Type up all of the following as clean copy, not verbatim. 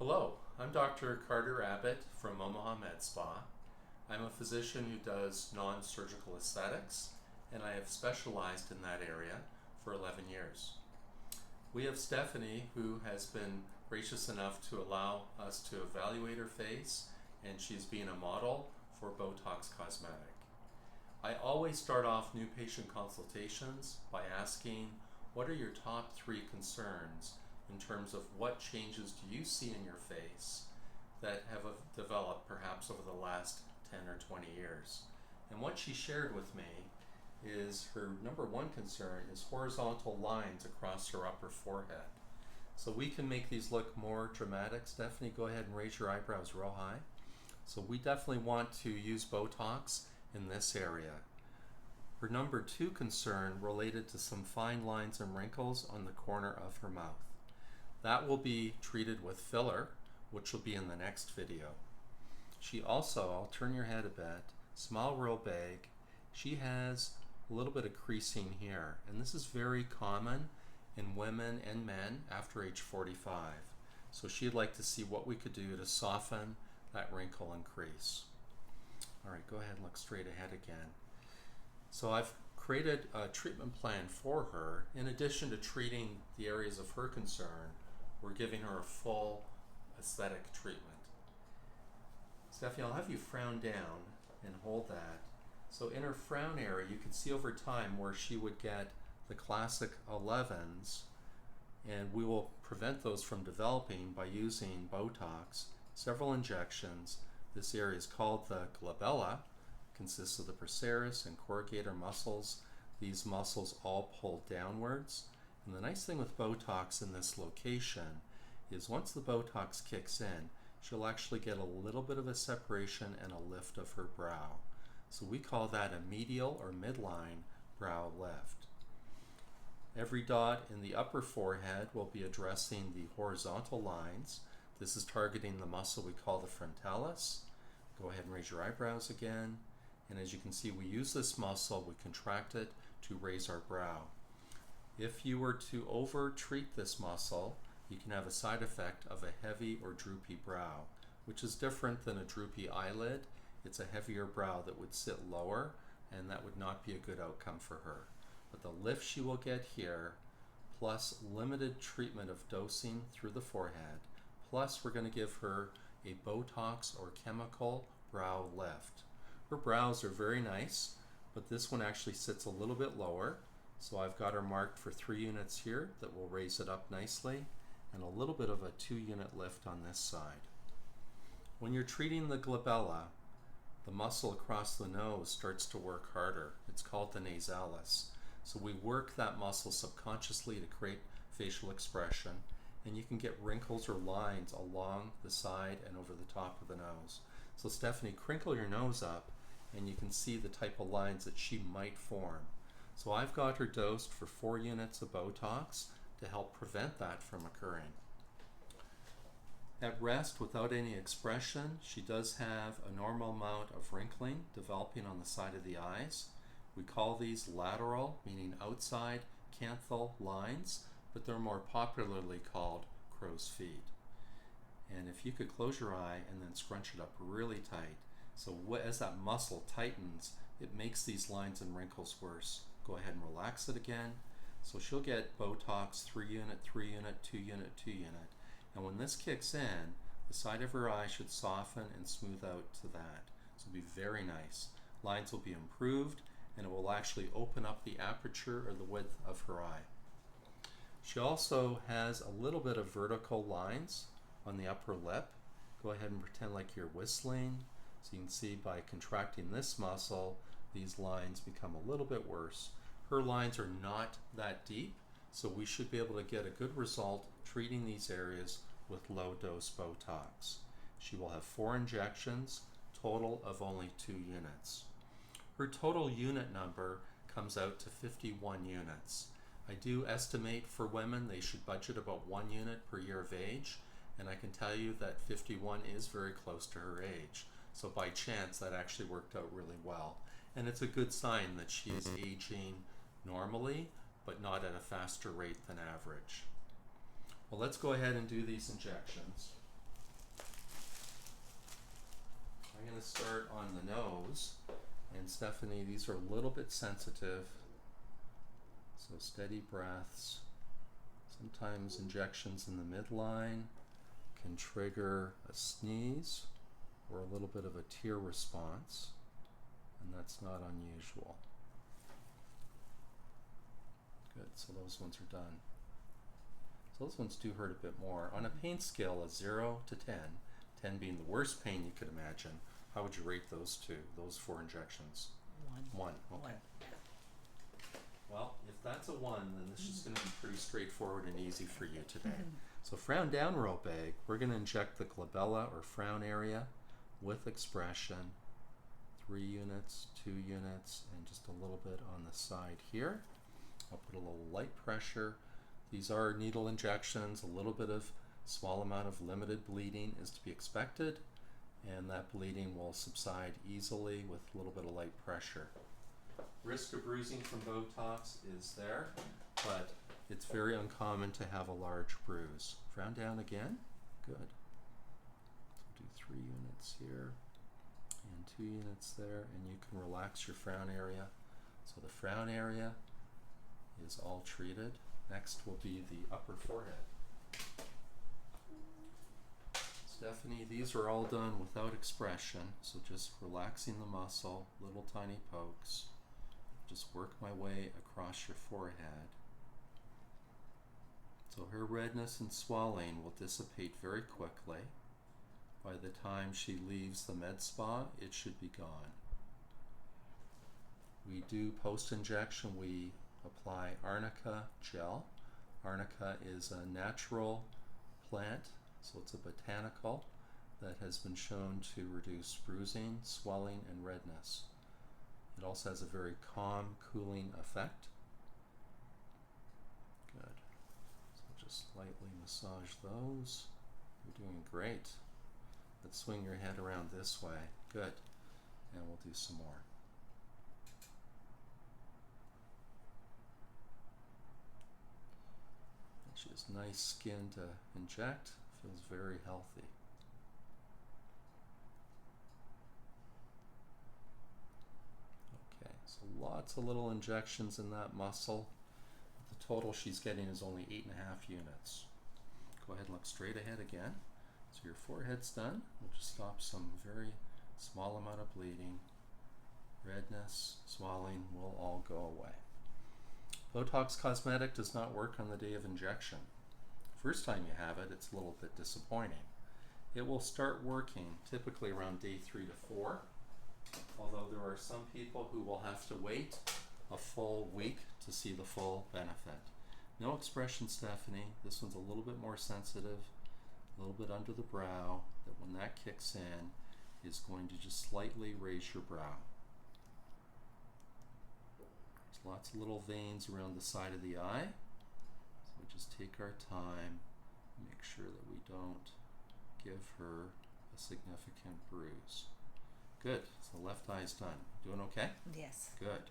Hello, I'm Dr. Carter Abbott from Omaha Med Spa. I'm a physician who does non-surgical aesthetics, and I have specialized in that area for 11 years. We have Stephanie, who has been gracious enough to allow us to evaluate her face, and she's been a model for Botox Cosmetic. I always start off new patient consultations by asking, what are your top 3 concerns in terms of what changes do you see in your face that have developed perhaps over the last 10 or 20 years? And what she shared with me is her number 1 concern is horizontal lines across her upper forehead. So we can make these look more dramatic. Stephanie, go ahead and raise your eyebrows real high. So we definitely want to use Botox in this area. Her number 2 concern related to some fine lines and wrinkles on the corner of her mouth. That will be treated with filler, which will be in the next video. She also, I'll turn your head a bit, smile real big. She has a little bit of creasing here, and this is very common in women and men after age 45. So she'd like to see what we could do to soften that wrinkle and crease. All right, go ahead and look straight ahead again. So I've created a treatment plan for her. In addition to treating the areas of her concern, we're giving her a full aesthetic treatment. Stephanie, I'll have you frown down and hold that. So in her frown area, you can see over time where she would get the classic 11s, and we will prevent those from developing by using Botox, several injections. This area is called the glabella, consists of the procerus and corrugator muscles. These muscles all pull downwards. And the nice thing with Botox in this location is once the Botox kicks in, she'll actually get a little bit of a separation and a lift of her brow. So we call that a medial or midline brow lift. Every dot in the upper forehead will be addressing the horizontal lines. This is targeting the muscle we call the frontalis. Go ahead and raise your eyebrows again. And as you can see, we use this muscle, we contract it to raise our brow. If you were to over-treat this muscle, you can have a side effect of a heavy or droopy brow, which is different than a droopy eyelid. It's a heavier brow that would sit lower, and that would not be a good outcome for her. But the lift she will get here, plus limited treatment of dosing through the forehead, plus we're going to give her a Botox or chemical brow lift. Her brows are very nice, but this one actually sits a little bit lower. So I've got her marked for 3 units here that will raise it up nicely, and a little bit of a 2-unit lift on this side. When you're treating the glabella, the muscle across the nose starts to work harder. It's called the nasalis. So we work that muscle subconsciously to create facial expression, and you can get wrinkles or lines along the side and over the top of the nose. So Stephanie, crinkle your nose up, and you can see the type of lines that she might form. So I've got her dosed for 4 units of Botox to help prevent that from occurring. At rest, without any expression, she does have a normal amount of wrinkling developing on the side of the eyes. We call these lateral, meaning outside, canthal lines, but they're more popularly called crow's feet. And if you could close your eye and then scrunch it up really tight, so as that muscle tightens, it makes these lines and wrinkles worse. Go ahead and relax it again. So she'll get Botox 3 unit, 3 unit, 2 unit, 2 unit. And when this kicks in, the side of her eye should soften and smooth out to that. So it'll be very nice. Lines will be improved, and it will actually open up the aperture or the width of her eye. She also has a little bit of vertical lines on the upper lip. Go ahead and pretend like you're whistling. So you can see by contracting this muscle, these lines become a little bit worse. Her lines are not that deep, so we should be able to get a good result treating these areas with low dose Botox. She will have 4 injections, total of only 2 units. Her total unit number comes out to 51 units. I do estimate for women they should budget about 1 unit per year of age, and I can tell you that 51 is very close to her age. So by chance, that actually worked out really well. And it's a good sign that she is aging normally, but not at a faster rate than average. Well, let's go ahead and do these injections. I'm going to start on the nose. And Stephanie, these are a little bit sensitive. So steady breaths. Sometimes injections in the midline can trigger a sneeze or a little bit of a tear response, and that's not unusual. Good, so those ones are done. So those ones do hurt a bit more. On a pain scale of 0 to 10, 10 being the worst pain you could imagine, how would you rate those two, those 4 injections? 1. 1, okay. 1. Well, if that's a 1, then this is going to be pretty straightforward and easy for you today. So frown down row bag, we're going to inject the glabella or frown area with expression. 3 units, 2 units, and just a little bit on the side here. I'll put a little light pressure. These are needle injections. A little bit of small amount of limited bleeding is to be expected, and that bleeding will subside easily with a little bit of light pressure. Risk of bruising from Botox is there, but it's very uncommon to have a large bruise. Frown down again. Good. So do 3 units here and 2 units there, and you can relax your frown area. So the frown area is all treated. Next will be the upper forehead. Stephanie, these are all done without expression, so just relaxing the muscle, little tiny pokes. Just work my way across your forehead. So her redness and swelling will dissipate very quickly. By the time she leaves the med spa, it should be gone. We do post-injection, we apply arnica gel. Arnica is a natural plant, so it's a botanical that has been shown to reduce bruising, swelling, and redness. It also has a very calm, cooling effect. Good. So just lightly massage those. You're doing great. Let's swing your head around this way. Good. And we'll do some more. She has nice skin to inject. Feels very healthy. Okay, so lots of little injections in that muscle. The total she's getting is only 8.5 units. Go ahead and look straight ahead again. So your forehead's done. We'll just stop some very small amount of bleeding. Redness, swelling will all go away. Botox cosmetic does not work on the day of injection. First time you have it, it's a little bit disappointing. It will start working typically around day 3 to 4, although there are some people who will have to wait a full week to see the full benefit. No expression, Stephanie. This one's a little bit more sensitive, a little bit under the brow, that when that kicks in is going to just slightly raise your brow. There's lots of little veins around the side of the eye, so we just take our time, make sure that we don't give her a significant bruise. Good, so the left eye's done. Doing okay? Yes. Good.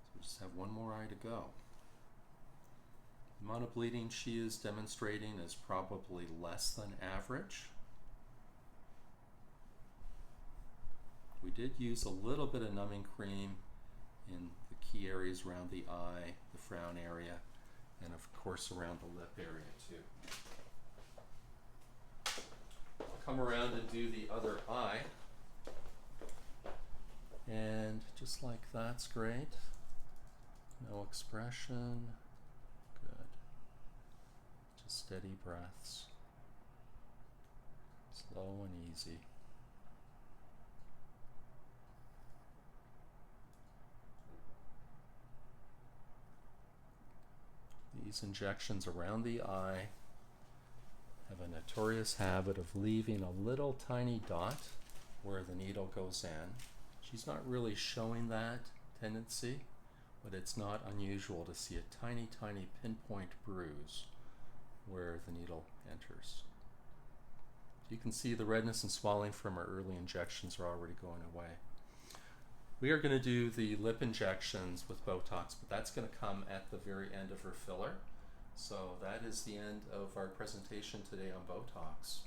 So we just have one more eye to go. The amount of bleeding she is demonstrating is probably less than average. We did use a little bit of numbing cream in the key areas around the eye, the frown area, and of course around the lip area too. I'll come around and do the other eye. And just like that's great. No expression. Good. Just steady breaths. Slow and easy. These injections around the eye have a notorious habit of leaving a little tiny dot where the needle goes in. She's not really showing that tendency, but it's not unusual to see a tiny, tiny pinpoint bruise where the needle enters. You can see the redness and swelling from our early injections are already going away. We are going to do the lip injections with Botox, but that's going to come at the very end of her filler. So that is the end of our presentation today on Botox.